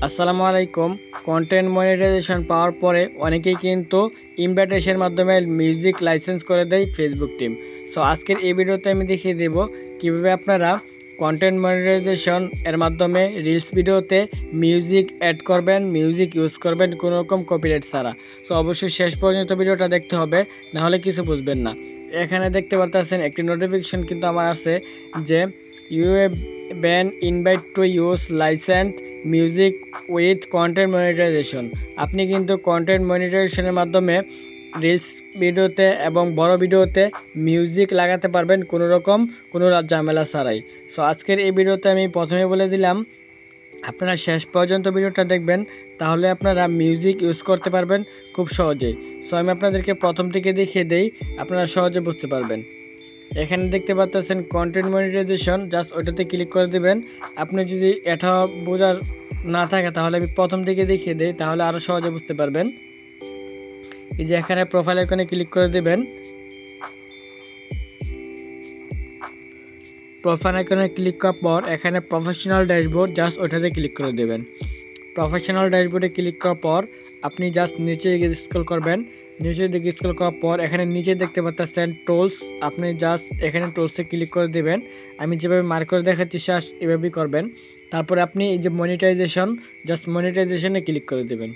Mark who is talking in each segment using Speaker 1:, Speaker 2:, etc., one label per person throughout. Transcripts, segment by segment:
Speaker 1: আসসালামু আলাইকুম। Content monetization পাওয়ার পরে অনেকেই কিন্তু ইনভাইটেশনের মাধ্যমে মিউজিক লাইসেন্স করে দেয় ফেসবুক টিম। সো আজকের এই ভিডিওতে আমি দেখিয়ে দেব কিভাবে আপনারা কন্টেন্ট মনিটাইজেশন এর মাধ্যমে রিলস ভিডিওতে মিউজিক অ্যাড করবেন, মিউজিক ইউজ করবেন কোনো রকম কপিরাইট ছাড়া। সো অবশ্যই শেষ পর্যন্ত ভিডিওটা দেখতে হবে, নাহলে কিছু বুঝবেন না। এখানে দেখতে পাচ্ছেন একটি নোটিফিকেশন কিন্তু আমার আছে যে you have been invite to use license music with content monetisation. আপনি কিন্তু কন্টেন্ট মনিটাইজেশনের মাধ্যমে রিলস ভিডিওতে এবং বড় ভিডিওতে মিউজিক লাগাতে পারবেন কোনো ঝামেলা ছাড়াই। সো আজকের এই ভিডিওতে আমি প্রথমে বলে দিলাম আপনারা শেষ পর্যন্ত ভিডিওটা দেখবেন, তাহলে আপনারা মিউজিক ইউজ করতে পারবেন খুব সহজেই। সো আমি আপনাদেরকে প্রথম থেকে দেখিয়ে দেই, আপনারা সহজে বুঝতে পারবেন। এখানে দেখতে পাচ্ছেন কন্টেন্ট মনিটাইজেশন, জাস্ট ওইটাতে ক্লিক করে দেবেন। আপনি যদি এটা বোঝার না থাকে তাহলে আমি প্রথম থেকে দেখিয়ে দিই, তাহলে আরও সহজে বুঝতে পারবেন। এই যে এখানে প্রোফাইল আইকনে ক্লিক করে দেবেন। প্রোফাইল আইকনে ক্লিক করার পর এখানে প্রফেশনাল ড্যাশবোর্ড, জাস্ট ওইটাতে ক্লিক করে দেবেন। প্রফেশনাল ড্যাশবোর্ডে ক্লিক করার পর আপনি জাস্ট নিচে স্ক্রল করবেন। নিচের দিকে স্ক্রল করার পর এখানে নিচে দেখতে পাচ্ছেন টুলস, আপনি জাস্ট এখানে টুলসে ক্লিক করে দেবেন। আমি যেভাবে মার্ক করে দেখাচ্ছি এভাবেই করবেন। তারপরে আপনি এই যে মনিটাইজেশন, জাস্ট মনিটাইজেশনে ক্লিক করে দেবেন।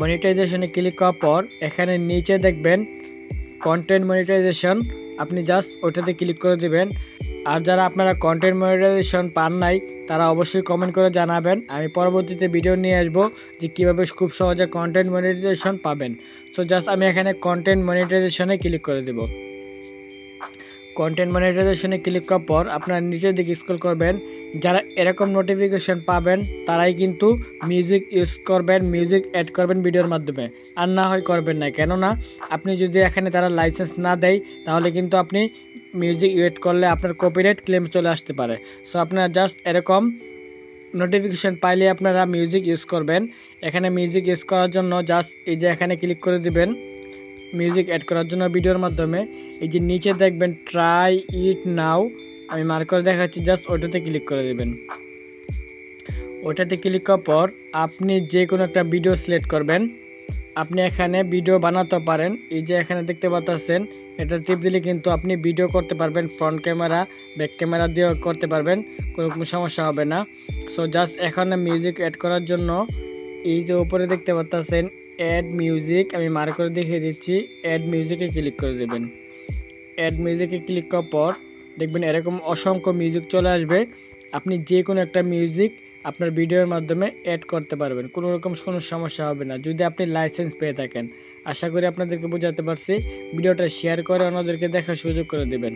Speaker 1: মনিটাইজেশনে ক্লিক করার পর এখানে নিচে দেখবেন কন্টেন্ট মনিটাইজেশন, আপনি জাস্ট ওইটাতে ক্লিক করে দেবেন। আর যারা আপনারা কন্টেন্ট মনিটাইজেশন পান নাই তারা অবশ্যই কমেন্ট করে জানাবেন, আমি পরবর্তীতে ভিডিও নিয়ে আসবো যে কীভাবে খুব সহজে কন্টেন্ট মনিটাইজেশন পাবেন। সো জাস্ট আমি এখানে কন্টেন্ট মনিটাইজেশনে ক্লিক করে দেব। কন্টেন্ট মনিটাইজেশনে ক্লিক করার পর আপনারা নিচের দিকে স্ক্রল করবেন। যারা এরকম নোটিফিকেশন পাবেন তারাই কিন্তু মিউজিক ইউজ করবেন, মিউজিক অ্যাড করবেন ভিডিওর মাধ্যমে, আর না হয় করবেন না। কেননা আপনি যদি এখানে তারা লাইসেন্স না দেয় তাহলে কিন্তু আপনি মিউজিক ইউজ করলে আপনার কপিরাইট ক্লেম চলে আসতে পারে। সো আপনারা জাস্ট এরকম নোটিফিকেশন পাইলে আপনারা মিউজিক ইউজ করবেন। এখানে মিউজিক ইউজ করার জন্য জাস্ট এই যে এখানে ক্লিক করে দিবেন মিউজিক অ্যাড করার জন্য ভিডিওর মাধ্যমে। এই যে নিচে দেখবেন ট্রাই ইট নাও, আমি মার্ক করে দেখাচ্ছি, জাস্ট ওটাতে ক্লিক করে দেবেন। ওটাতে ক্লিক করার পর আপনি যে কোনো একটা ভিডিও সিলেক্ট করবেন। আপনি এখানে ভিডিও বানাতে পারেন। এই যে এখানে দেখতে পাচ্ছেন এটা টিপ দিলে কিন্তু আপনি ভিডিও করতে পারবেন, ফ্রন্ট ক্যামেরা ব্যাক ক্যামেরা দিয়েও করতে পারবেন, কোনো সমস্যা হবে না। সো জাস্ট এখানে মিউজিক অ্যাড করার জন্য এই যে উপরে দেখতে পাচ্ছেন অ্যাড মিউজিক, আমি মার্ক করে দেখিয়ে দিচ্ছি, অ্যাড মিউজিকে ক্লিক করে দেবেন। অ্যাড মিউজিকে ক্লিক করার পর দেখবেন এরকম অসংখ্য মিউজিক চলে আসবে। আপনি যে কোনো একটা মিউজিক আপনার ভিডিওর মাধ্যমে অ্যাড করতে পারবেন, কোনো সমস্যা হবে না যদি আপনি লাইসেন্স পেয়ে থাকেন। আশা করি আপনাদেরকে বোঝাতে পারছি। ভিডিওটা শেয়ার করে অন্যদেরকে দেখার সুযোগ করে দেবেন।